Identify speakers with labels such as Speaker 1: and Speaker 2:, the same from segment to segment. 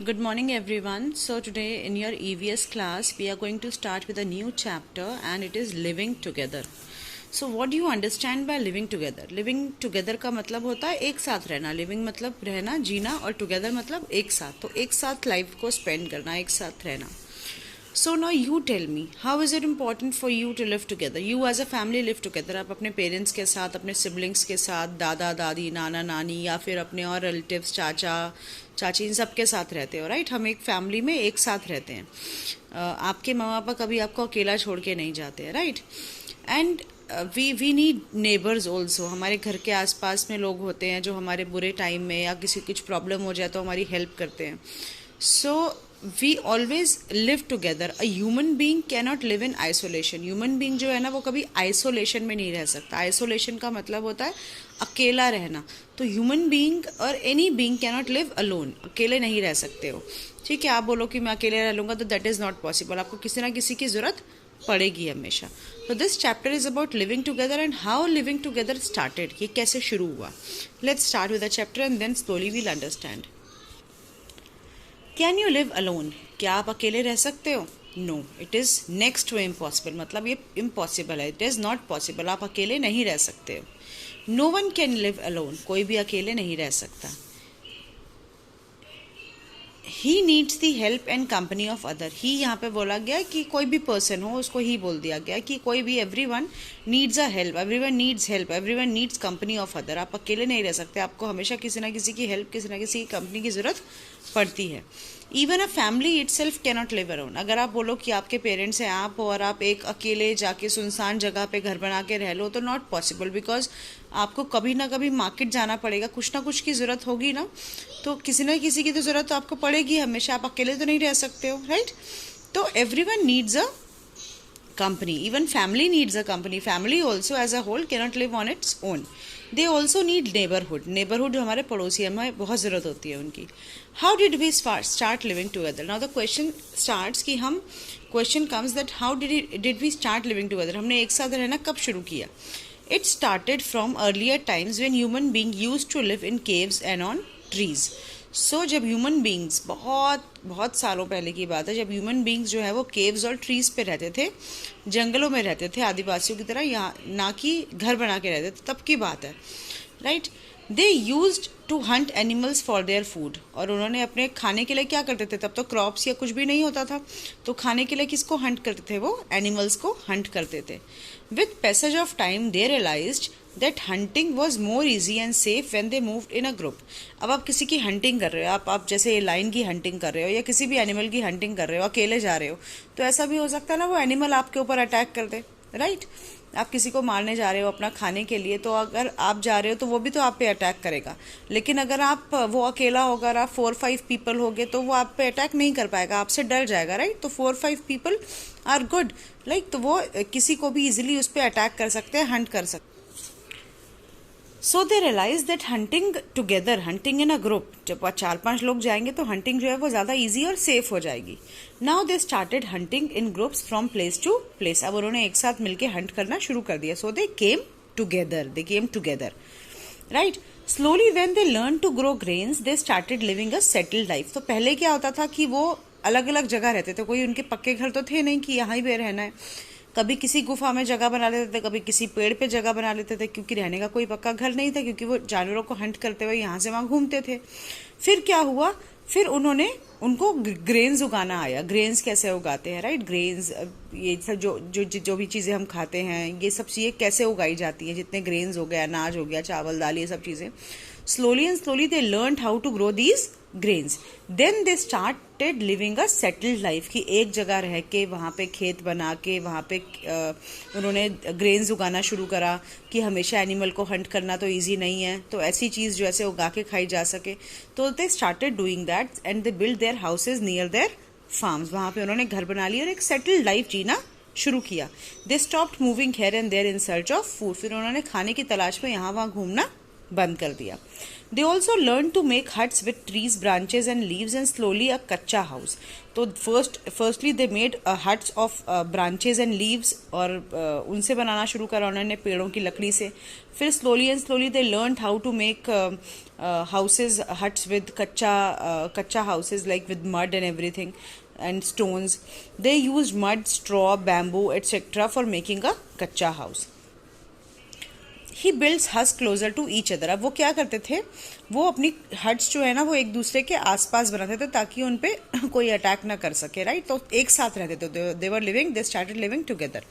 Speaker 1: Good morning, everyone. So, today in your EVS class, we are going to start with a new chapter and it is living together. So, what do you understand by living together? Living together का मतलब होता है एक साथ रहना. Living मतलब रहना, जीना और together मतलब एक साथ. तो एक साथ life को spend करना, एक साथ रहना. So now you tell me, how is it important for you to live together? You as a family live together. आप अपने पेरेंट्स के साथ, अपने सिबलिंग्स के साथ, दादा दादी, नाना नानी या फिर अपने और रिलेटिव्स, चाचा चाची, इन सब के साथ रहते हो, राइट? हम एक फैमिली में एक साथ रहते हैं. आपके माँ पापा कभी आपको अकेला छोड़ के नहीं जाते हैं, right? And we need neighbours also. हमारे घर के आसपास में लोग होते हैं जो हमारे बुरे टाइम में या किसी कुछ प्रॉब्लम हो जाए तो हमारी हेल्प करते हैं. So we always live together. A human being cannot live in isolation. Human being जो है ना वो कभी आइसोलेशन में नहीं रह सकता. आइसोलेशन का मतलब होता है अकेला रहना. तो ह्यूमन बींग और any being cannot live alone. अकेले नहीं रह सकते हो, ठीक है? आप बोलो कि मैं अकेले रह लूँगा तो दैट इज़ नॉट पॉसिबल. आपको किसी ना किसी की ज़रूरत पड़ेगी हमेशा. तो this chapter is about living together and how living together started. ये कैसे शुरू हुआ? Let's start with the chapter and then slowly we'll understand. Can you live alone? क्या आप अकेले रह सकते हो? No, it is next to impossible. मतलब ये इम्पॉसिबल है, इट इज़ नॉट पॉसिबल. आप अकेले नहीं रह सकते हो. No one can live alone. कोई भी अकेले नहीं रह सकता. He needs the help and company of other. He यहाँ पे बोला गया कि कोई भी पर्सन हो उसको ही बोल दिया गया कि कोई भी, every one needs a help, every one needs help, every one needs company of other. आप अकेले नहीं रह सकते. आपको हमेशा किसी ना किसी की हेल्प, किसी ना किसी की कंपनी की ज़रूरत पड़ती है. Even a family it self cannot live alone. अगर आप बोलो कि आपके पेरेंट्स हैं आप और आप एक अकेले जाके सुनसान जगह पे घर बना के रह लो तो नॉट पॉसिबल. बिकॉज आपको कभी ना कभी मार्केट जाना पड़ेगा, कुछ ना कुछ की ज़रूरत होगी ना. तो किसी न किसी की तो ज़रूरत तो आपको पड़ेगी हमेशा. आप अकेले तो नहीं रह सकते हो, राइट? तो every one needs a company. Even family needs a company. Family also as a whole cannot live on its own. They also need neighborhood. Neighborhood जो हमारे पड़ोसी हैं, हमें बहुत ज़रूरत होती है उनकी. How did we start living together? Now the question starts कि हम, question comes that how did we start living together? हमने एक साथ रहना कब शुरू किया? It started from earlier times when human being used to live in caves and on trees. सो जब ह्यूमन बींग्स, बहुत बहुत सालों पहले की बात है, जब ह्यूमन बींग्स जो है वो केव्स और ट्रीज पे रहते थे, जंगलों में रहते थे आदिवासियों की तरह, यहाँ ना कि घर बना के रहते थे, तब की बात है, right? They used to hunt animals for their food. और उन्होंने अपने खाने के लिए क्या करते थे? तब तो क्रॉप्स या कुछ भी नहीं होता था, तो खाने के लिए किसको हंट करते थे? वो एनिमल्स को हंट करते थे. With passage of time they realised that hunting was more easy and safe when they moved in a group. अब आप किसी की हंटिंग कर रहे हो, आप जैसे लाइन की हंटिंग कर रहे हो या किसी भी एनिमल की हंटिंग कर रहे हो, अकेले जा रहे हो, तो ऐसा भी हो सकता है ना वो एनिमल आपके ऊपर अटैक कर दे, राइट? आप किसी को मारने जा रहे हो अपना खाने के लिए, तो अगर आप जा रहे हो तो वो भी तो आप पे अटैक करेगा. लेकिन अगर आप, वो अकेला होगा, आप 4-5 पीपल होगे तो वो आप पे अटैक नहीं कर पाएगा, आपसे डर जाएगा, राइट? तो 4-5 पीपल आर गुड, लाइक, तो वो किसी को भी इजिली उस पर अटैक कर सकते हैं, हंट कर सकते हैं. So they realise that hunting together, hunting in a group, जब 4-5 लोग जाएंगे तो हंटिंग जो है वो ज़्यादा ईजी और सेफ हो जाएगी. Now they started hunting in groups from place to place. अब उन्होंने एक साथ मिलकर हंट करना शुरू कर दिया. So they came together, right? Slowly when they learn to grow grains they started living a settled life. तो पहले क्या होता था कि वो अलग अलग जगह रहते थे, कोई उनके पक्के घर तो थे नहीं कि यहाँ ही पे रहना है. कभी किसी गुफा में जगह बना लेते थे, कभी किसी पेड़ पे जगह बना लेते थे, क्योंकि रहने का कोई पक्का घर नहीं था, क्योंकि वो जानवरों को हंट करते हुए यहाँ से वहाँ घूमते थे. फिर क्या हुआ? फिर उनको ग्रेन्स उगाना आया. ग्रेन्स कैसे उगाते हैं, राइट? ग्रेन्स, ये सब जो भी चीज़ें हम खाते हैं, ये सब चीज़ें कैसे उगाई जाती हैं, जितने ग्रेन्स हो गया, अनाज हो गया, चावल दाल, ये सब चीज़ें. Slowly and slowly they learned how to grow these grains. Then they started living a settled life, कि एक जगह रह के वहाँ पे खेत बना के वहाँ पे उन्होंने ग्रेन्स उगाना शुरू करा, कि हमेशा एनिमल को हंट करना तो इजी नहीं है, तो ऐसी चीज़ जो ऐसे उगा के खाई जा सके. तो they started doing that and they build their houses near their farms. वहाँ पे उन्होंने घर बना लिया और एक सेटल्ड लाइफ जीना शुरू किया. They stopped moving here and there in search of food. फिर उन्होंने खाने की तलाश में यहाँ वहाँ घूमना बंद कर दिया. They also learn to make huts with trees, branches and leaves and slowly a कच्चा हाउस। तो firstly they made huts of branches and leaves, और उनसे बनाना शुरू करा उन्होंने, पेड़ों की लकड़ी से। फिर slowly and slowly they learn how to make houses, huts with kacha houses, like with mud and everything and stones. They used mud, straw, bamboo, etc. for making a kacha house. He builds huts closer to each other. अब वो क्या करते थे, वो अपनी huts जो है ना वो एक दूसरे के आसपास बनाते थे ताकि उन पे कोई अटैक ना कर सके, राइट। तो एक साथ रहते थे, they were living, they started living together.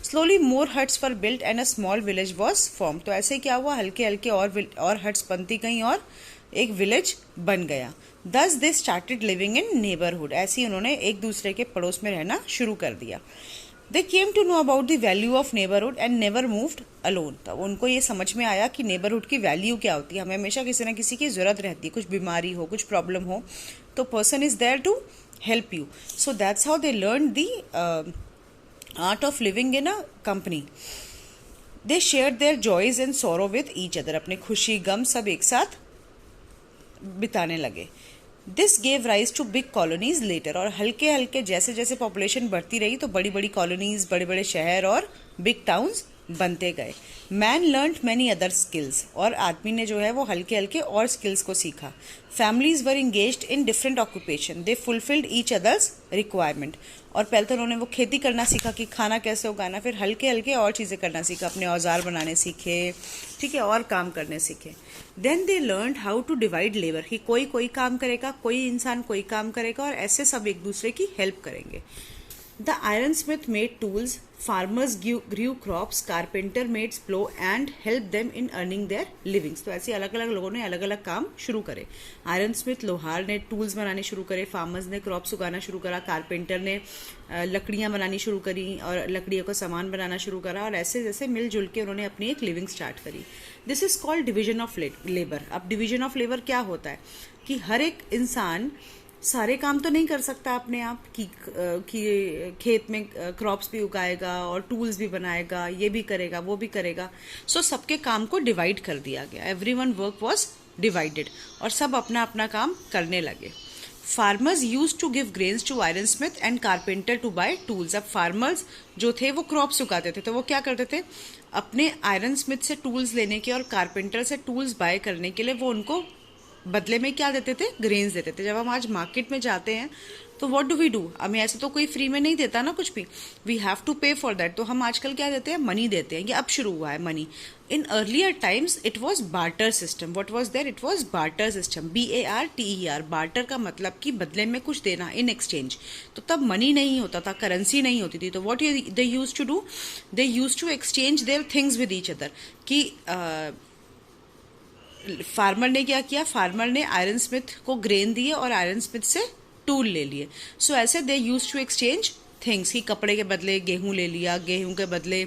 Speaker 1: Slowly more huts were built and a small village was form. तो ऐसे क्या हुआ, हल्के हल्के और हट्स बनती गई और एक विलेज बन गया। दस दे स्टार्टेड लिविंग इन नेबरहुड। ऐसे ही उन्होंने एक दूसरे के पड़ोस में रहना शुरू कर दिया। They came to know about the value of neighbourhood and never moved alone. तो उनको ये समझ में आया कि नेबरहुड की वैल्यू क्या होती है। हमें हमेशा किसी न किसी की जरूरत रहती है, कुछ बीमारी हो, कुछ प्रॉब्लम हो, तो person is there to help you. So that's how they learn the art of living in a company. They share their joys and sorrow with each other. अपने खुशी गम सब एक साथ बिताने लगे। This gave rise to big colonies later. और हल्के हल्के जैसे जैसे पॉपुलेशन बढ़ती रही तो बड़ी बड़ी कॉलोनीज, बड़े बड़े शहर और बिग टाउन्स बनते गए। Man learn many other skills. और आदमी ने जो है वो हल्के हल्के और स्किल्स को सीखा। Families were engaged in different occupation. They fulfilled each others requirement. और पहले तो उन्होंने वो खेती करना सीखा कि खाना कैसे उगाना, फिर हल्के हल्के और चीज़ें करना सीखा, अपने औजार बनाने सीखे, ठीक है, और काम करने सीखे। Then they learn how to divide labour, कि कोई काम करेगा, कोई इंसान कोई काम करेगा, और ऐसे सब एक दूसरे की हेल्प करेंगे। The ironsmith made tools, farmers grew crops, carpenter made plow and helped them in earning their livings. तो ऐसे अलग अलग लोगों ने अलग अलग काम शुरू करे। आयरन स्मिथ लोहार ने टूल्स बनाने शुरू करे, फार्मर्स ने क्रॉप्स उगाना शुरू करा, कारपेंटर ने लकड़ियाँ बनानी शुरू करी और लकड़ियों का सामान बनाना शुरू करा, और ऐसे जैसे मिलजुल के उन्होंने अपनी एक लिविंग स्टार्ट करी। This is called division of labour. अब डिवीजन ऑफ लेबर क्या होता है कि हर एक इंसान सारे काम तो नहीं कर सकता अपने आप, कि खेत में क्रॉप्स भी उगाएगा और टूल्स भी बनाएगा, ये भी करेगा वो भी करेगा। सो सबके काम को डिवाइड कर दिया गया। एवरीवन वर्क वाज डिवाइडेड और सब अपना अपना काम करने लगे। Farmers use to give grains to iron smith and carpenter to buy tools. अब फार्मर्स जो थे वो क्रॉप्स उगाते थे, तो वो क्या करते थे, अपने आयरन स्मिथ से टूल्स लेने के और कारपेंटर से टूल्स बाय करने के लिए वो उनको बदले में क्या देते थे, ग्रेन्स देते थे। जब हम आज मार्केट में जाते हैं तो व्हाट डू वी डू, हमें ऐसे तो कोई फ्री में नहीं देता ना कुछ भी, वी हैव टू पे फॉर दैट। तो हम आजकल क्या देते हैं, मनी देते हैं। ये अब शुरू हुआ है money. In earlier times it was barter system. What was there, it was barter system, BARTER। Barter का मतलब कि बदले में कुछ देना, इन एक्सचेंज। तो तब मनी नहीं होता था, करेंसी नहीं होती थी। तो what they use to do, they use to exchange their things with each other. कि फार्मर ने क्या किया, फार्मर ने आयरन स्मिथ को ग्रेन दिए और आयरन स्मिथ से टूल ले लिए। सो ऐसे दे यूज टू एक्सचेंज थिंग्स, कि कपड़े के बदले गेहूं ले लिया, गेहूं के बदले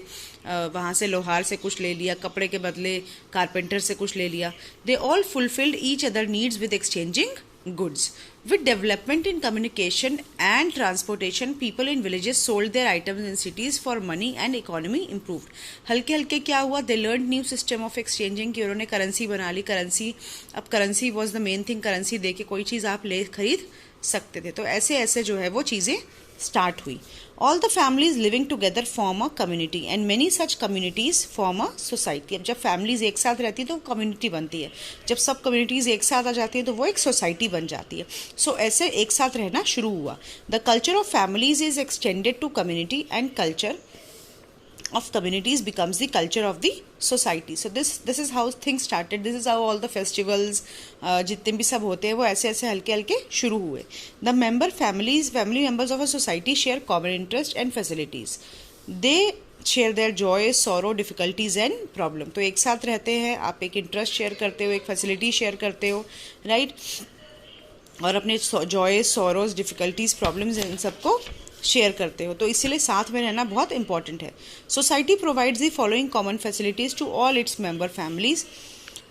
Speaker 1: वहाँ से लोहार से कुछ ले लिया, कपड़े के बदले कारपेंटर से कुछ ले लिया। They all fulfilled each other needs with exchanging goods. With development in communication and transportation, people in villages sold their items in cities for money and economy improved. हल्के हल्के क्या हुआ, they learned new system of exchanging, कि उन्होंने currency बना ली। Currency, अब currency was the main thing, currency दे के कोई चीज़ आप ले खरीद सकते थे। तो ऐसे ऐसे जो है वो चीज़ें स्टार्ट हुई। All the families living together form a community and many such communities form a society. अब जब फैमिलीज एक साथ रहती है तो कम्युनिटी बनती है, जब सब कम्युनिटीज एक साथ आ जाती है तो वो एक सोसाइटी बन जाती है। सो ऐसे एक साथ रहना शुरू हुआ। The culture of families is extended to community and culture of communities becomes the culture of the society. So this is how things started. This is how all the festivals जितने भी सब होते हैं वो ऐसे ऐसे हल्के हल्के शुरू हुए। The family members of a society share common interest and facilities. They share their joy, sorrow, difficulties and problem. तो एक साथ रहते हैं, आप एक इंटरेस्ट शेयर करते हो, एक फैसिलिटी शेयर करते हो, राइट, और अपने Joy, sorrows, difficulties, problems in सबको शेयर करते हो। तो इसीलिए साथ में रहना बहुत इंपॉर्टेंट है। Society provides the following common facilities to all its member families.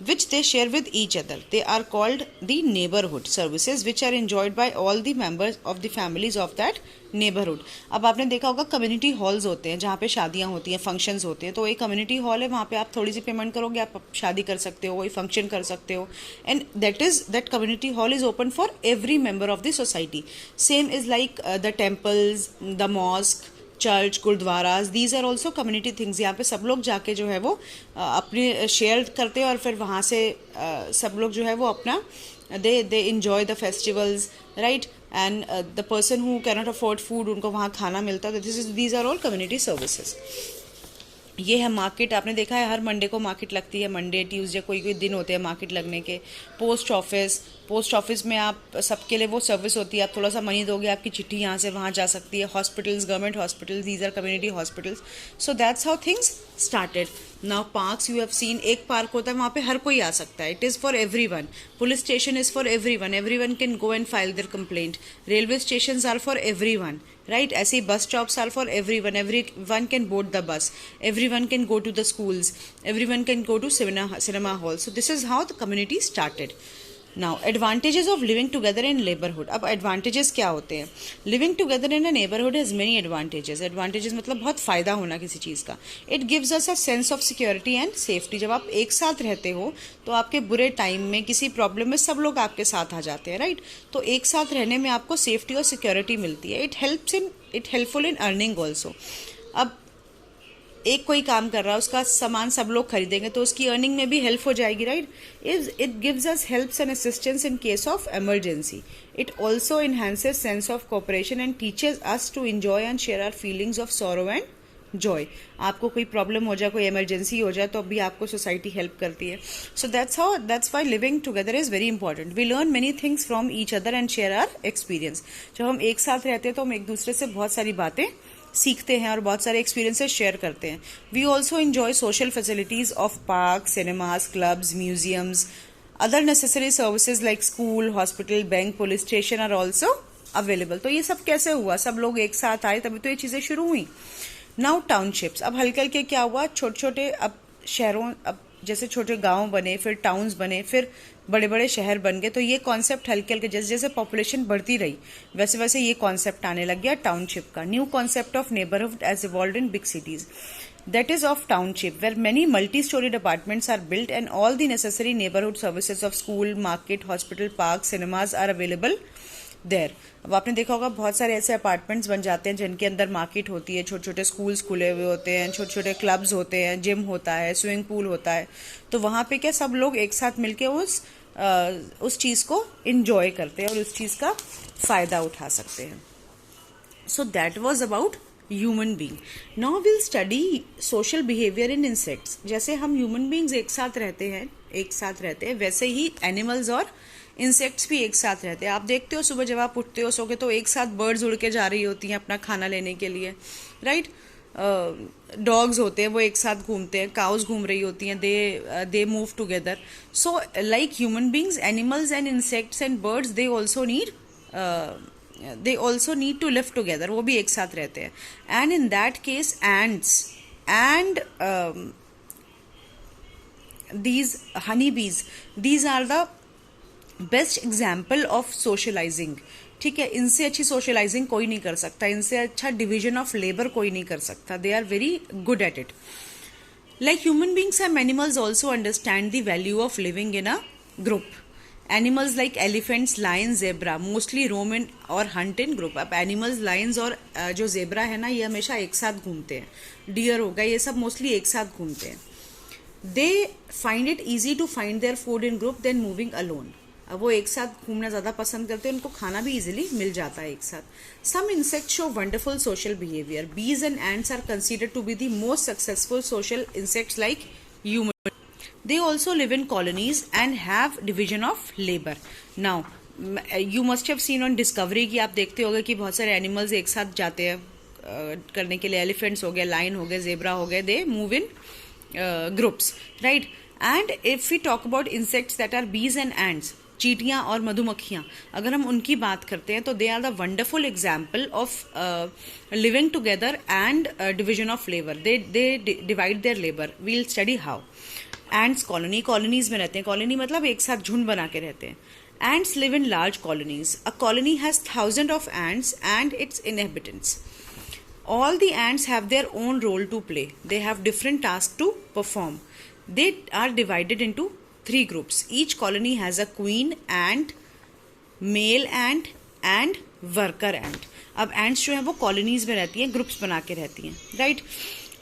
Speaker 1: which they share with each other. They are called the neighborhood services which are enjoyed by all the members of the families of that neighborhood. अब आपने देखा होगा community halls होते हैं जहाँ पे शादियाँ होती हैं, फंक्शंस होते हैं, तो एक कम्युनिटी हॉल है, वहाँ पे आप थोड़ी सी पेमेंट करोगे, आप शादी कर सकते हो, कोई फंक्शन कर सकते हो, and that community hall is open for every member of the society. Same is like the temples, the mosque, church, gurdwaras, these are also community things. यहाँ पे सब लोग जाके जो है वो अपने शेयर करते हैं और फिर वहाँ से सब लोग जो है वो अपना दे enjoy the festivals, right? And the person who cannot afford food, उनको वहाँ खाना मिलता है. These are all community services. ये है मार्केट. आपने देखा है हर मंडे को मार्केट लगती है, मंडे ट्यूसडे कोई कोई दिन होते हैं मार्केट लगने के. पोस्ट ऑफिस में आप सबके लिए वो सर्विस होती है, आप थोड़ा सा मनी दोगे, आपकी चिट्ठी यहाँ से वहाँ जा सकती है. Hospitals, government hospitals, these are community hospitals. So that's how things started. Now parks, you have seen, एक पार्क होता है वहाँ पे हर कोई आ सकता है. It is for everyone. Police station is for everyone can go and file their complaint. Railway stations are for everyone, right? ऐसे ही bus stops are for everyone can board the bus, everyone can go to the schools, everyone can go to cinema halls. So this is how the community started. Now advantages of living together in neighborhood. अब advantages क्या होते हैं? Living together in a neighborhood has many advantages. Advantages मतलब बहुत फ़ायदा होना किसी चीज़ का. It gives us a sense of security and safety. जब आप एक साथ रहते हो तो आपके बुरे टाइम में, किसी प्रॉब्लम में सब लोग आपके साथ आ जाते हैं, राइट? तो एक साथ रहने में आपको सेफ्टी और सिक्योरिटी मिलती है. It helpful in earning also. अब एक कोई काम कर रहा है, उसका सामान सब लोग खरीदेंगे तो उसकी अर्निंग में भी हेल्प हो जाएगी, right? It gives us helps and assistance in case of emergency. It also enhances sense of cooperation and teaches us to enjoy and share our feelings of sorrow and joy. आपको कोई problem हो जाए, कोई emergency हो जाए, तो अभी आपको सोसाइटी हेल्प करती है. So that's why living together is very important. We learn many things from each other and share our experience. जब हम एक साथ रहते हैं तो हम एक दूसरे से बहुत सारी बातें सीखते हैं और बहुत सारे एक्सपीरियंसेस शेयर करते हैं. We also enjoy social facilities of park, cinemas, clubs, museums. Other necessary services like school, hospital, bank, police station are also available. तो ये सब कैसे हुआ? सब लोग एक साथ आए तभी तो ये चीज़ें शुरू हुई. Now townships. अब हल्के हल्के क्या हुआ, छोटे छोटे अब शहरों, अब जैसे छोटे गांव बने, फिर टाउन्स बने, फिर बड़े बड़े शहर बन गए. तो ये कॉन्सेप्ट हल्के हल्के जैसे जैसे पॉपुलेशन बढ़ती रही वैसे वैसे ये कॉन्सेप्ट आने लग गया टाउनशिप का. New concept of neighbourhood as evolved in big cities, that is of township, where many multi-storied apartments are built and all the necessary neighborhood services of school, market, hospital, park, cinemas are available there. अब आपने देखा होगा बहुत सारे ऐसे apartments बन जाते हैं जिनके अंदर मार्केट होती है, छोटे छोटे स्कूल्स खुले हुए होते हैं, छोटे छोटे क्लब्स होते हैं, जिम होता है, स्विमिंग पूल होता है. तो वहाँ पे क्या सब लोग एक साथ मिलके उस चीज़ को इंजॉय करते हैं और उस चीज़ का फ़ायदा उठा सकते हैं. So that was about human being. Now will study social behaviour in insects. जैसे हम ह्यूमन बींग्स एक साथ रहते हैं वैसे ही एनिमल्स और इंसेक्ट्स भी एक साथ रहते हैं. आप देखते हो सुबह जब आप उठते हो सोके तो एक साथ बर्ड्स उड़ के जा रही होती हैं अपना खाना लेने के लिए, राइट? डॉग्स होते हैं वो एक साथ घूमते हैं, काउज घूम रही होती हैं, they move together. So like human beings, animals and insects and birds they also need to live together. वो भी एक साथ रहते हैं. And in that case ants and these honeybees, these are the best example of socialising. ठीक है, इनसे अच्छी सोशलाइजिंग कोई नहीं कर सकता, इनसे अच्छा डिवीजन ऑफ लेबर कोई नहीं कर सकता. They are very good at it. Like human beings and animals also understand the value of living in a group. Animals like elephants, lion, zebra mostly roam in और hunt in group. अब animals, lions और जो zebra है ना, ये हमेशा एक साथ घूमते हैं. डियर हो गया, ये सब मोस्टली एक साथ घूमते हैं. They find it easy to find their food in group than moving alone. अब वो एक साथ घूमना ज़्यादा पसंद करते हैं, उनको खाना भी इजीली मिल जाता है एक साथ. Some insects show wonderful social behaviour. Bees and ants are considered to be the most successful social insects like human. They also live in colonies and have division of labour. Now you must have seen on Discovery कि आप देखते होंगे कि बहुत सारे animals एक साथ जाते हैं करने के लिए. एलिफेंट्स हो गए, लायन हो गए, जेब्रा हो गए, they move in groups, right? And if we talk about insects that are bees and ants, चींटियाँ और मधुमक्खियाँ, अगर हम उनकी बात करते हैं तो they are the wonderful example of living together and division of labour. They divide their labour. We'll study how. Ants colony, colonies में रहते हैं, कॉलोनी मतलब एक साथ झुंड बना के रहते हैं. Ants live in large colonies. A colony has thousands of ants and its inhabitants. All the ants have their own role to play. They have different tasks to perform. They are divided into 3 groups. Each colony has a queen ant, male ant and worker ant. अब ants जो हैं वो colonies में रहती हैं, groups बना के रहती हैं, राइट.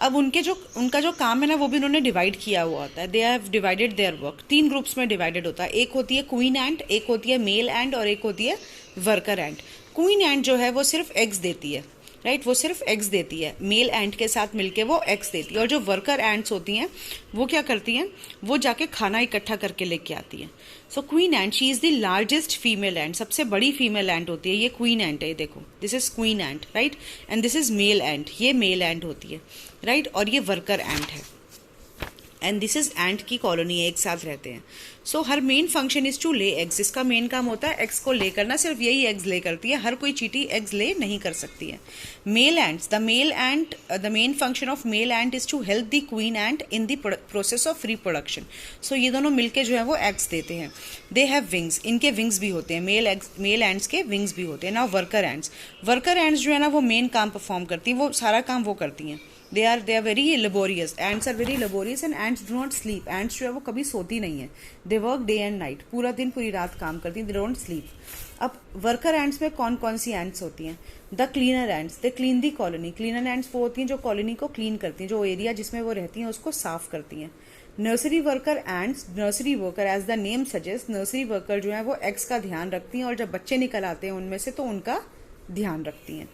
Speaker 1: अब उनका जो काम है ना वो भी उन्होंने डिवाइड किया हुआ होता है. They have divided their work. 3 groups में डिवाइडेड होता है. एक होती है क्वीन एंट, एक होती है मेल एंट और एक होती है वर्कर एंट. क्वीन एंट जो है वो सिर्फ एग्स देती है, राइट, वो सिर्फ एग्स देती है. मेल एंट के साथ मिलके वो एग्स देती है. और जो वर्कर एंट्स होती हैं वो क्या करती हैं, वो जाके खाना इकट्ठा करके लेके आती हैं. So queen ant, she is the largest female ant, सबसे बड़ी फीमेल एंट होती है. ये क्वीन एंट है, देखो, this is queen ant, right, and this is male ant, ये मेल एंट होती है, राइट, और ये वर्कर एंट है. एंड दिस इज एंट की कॉलोनी है, एक साथ रहते हैं. So her main function is to lay eggs. इसका मेन काम होता है एग्स को ले करना, सिर्फ यही एग्स ले करती है. हर कोई चींटी एग्स ले नहीं कर सकती है. Male ants, the main function of male ant is to help the queen ant in the process of reproduction. So ये दोनों मिलके जो है वो एग्स देते हैं. दे हैव विंग्स, इनके विंग्स भी होते हैं. मेल एंट्स के विंग्स भी होते हैं. नाउ वर्कर एंट्स जो है ना वो मेन काम परफॉर्म करती हैं, वो सारा काम वो करती हैं. They are very laborious. Ants are very laborious and ants do not sleep. Ants जो है वो कभी सोती नहीं है. They work day and night. पूरा दिन पूरी रात काम करती हैं. They don't sleep. अब वर्कर एंट्स में कौन कौन सी एंट्स होती हैं? The cleaner ants, they clean the colony. Cleaner ants वो होती हैं जो कॉलोनी को क्लीन करती हैं, जो एरिया जिसमें वो रहती हैं उसको साफ करती हैं. Nursery worker ants, nursery worker as the name suggest, nursery worker जो है वो एग्स का ध्यान रखती हैं और जब बच्चे निकल आते हैं उनमें से तो उनका ध्यान रखती हैं.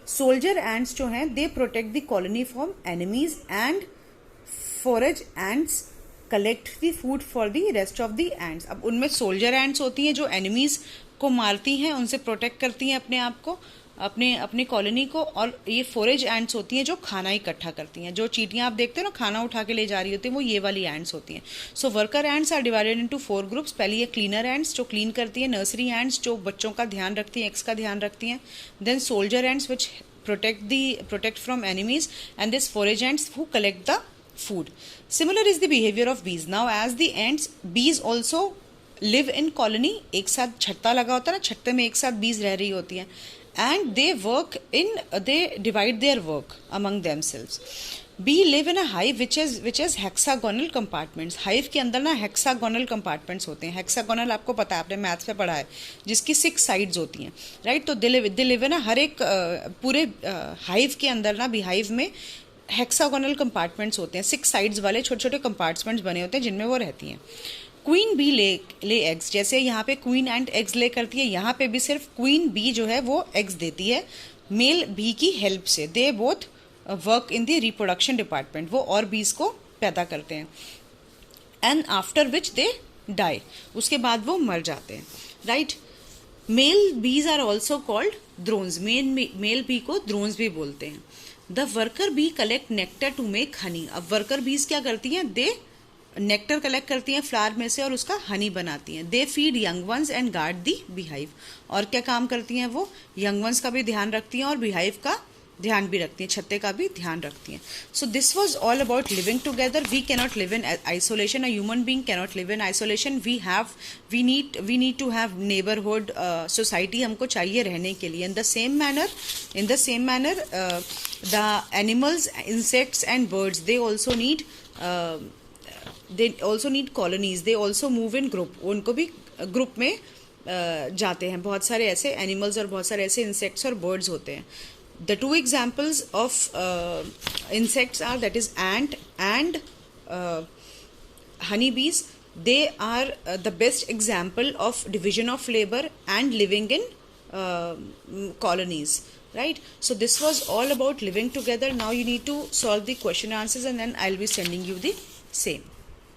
Speaker 1: सोल्जर एंट्स जो हैं they protect the colony from enemies and forage ants collect the food for the rest of the ants. अब उनमें सोल्जर एंट्स होती हैं जो एनिमीज को मारती हैं, उनसे प्रोटेक्ट करती हैं अपने आप को, अपनी कॉलोनी को. और ये फॉरेज एंट्स होती हैं जो खाना इकट्ठा करती हैं. जो चींटियां आप देखते हो ना खाना उठा के ले जा रही होती हैं, वो ये वाली एंट्स होती हैं. So worker ants are divided into 4 groups. पहली है क्लीनर एंट्स जो क्लीन करती है, नर्सरी एंट्स जो बच्चों का ध्यान रखती हैं, एग्स का ध्यान रखती हैं, then soldier ants which protect from enemies, and this forage ants who collect the food. Similar is the behavior of bees. Now as the ants, bees also live in colony. एक साथ छत्ता लगा होता है ना, छत्ते में एक साथ बीज रह रही होती हैं. And they divide their work among themselves. Bee live in a hive which is hexagonal compartments. hive के अंदर ना hexagonal compartments होते हैं. hexagonal आपको पता है, आपने मैथ्स में पढ़ा है, जिसकी 6 साइड्स होती हैं, राइट. तो दे लिव इन हर एक पूरे hive के अंदर ना, beehive में hexagonal compartments होते हैं. 6 साइड्स वाले छोटे छोटे compartments बने होते हैं जिनमें वो रहती हैं. क्वीन बी ले एग्स, जैसे यहाँ पे क्वीन एंड एग्स ले करती है, यहाँ पे भी सिर्फ क्वीन बी जो है वो एग्स देती है मेल बी की हेल्प से. They both work in the reproduction department. वो और बीज को पैदा करते हैं. And after which they die, उसके बाद वो मर जाते हैं, right. Male bees are also called drones. Male bee को ड्रोन्स भी बोलते हैं. The worker bee collect nectar to make honey. अब वर्कर बीज क्या करती हैं, दे नेक्टर कलेक्ट करती हैं फ्लावर में से और उसका हनी बनाती हैं. They feed young ones and guard the beehive. और क्या काम करती हैं वो, यंग वंस का भी ध्यान रखती हैं और बीहाइव का ध्यान भी रखती हैं, छत्ते का भी ध्यान रखती हैं. So this was all about living together. We cannot live in isolation. A human being cannot live in isolation. We need to have neighbourhood society, हमको चाहिए रहने के लिए. In the same manner the animals, insects and birds, they also need colonies. They also move in group. उनको भी group में जाते हैं. बहुत सारे ऐसे एनिमल्स और बहुत सारे ऐसे इंसेक्ट्स और बर्ड्स होते हैं. The 2 examples of insects are, that is ant and honeybees. They are the best example of division of labor and living in colonies, right. So this was all about living together. Now you need to solve the question answers and then I'll be sending you the same.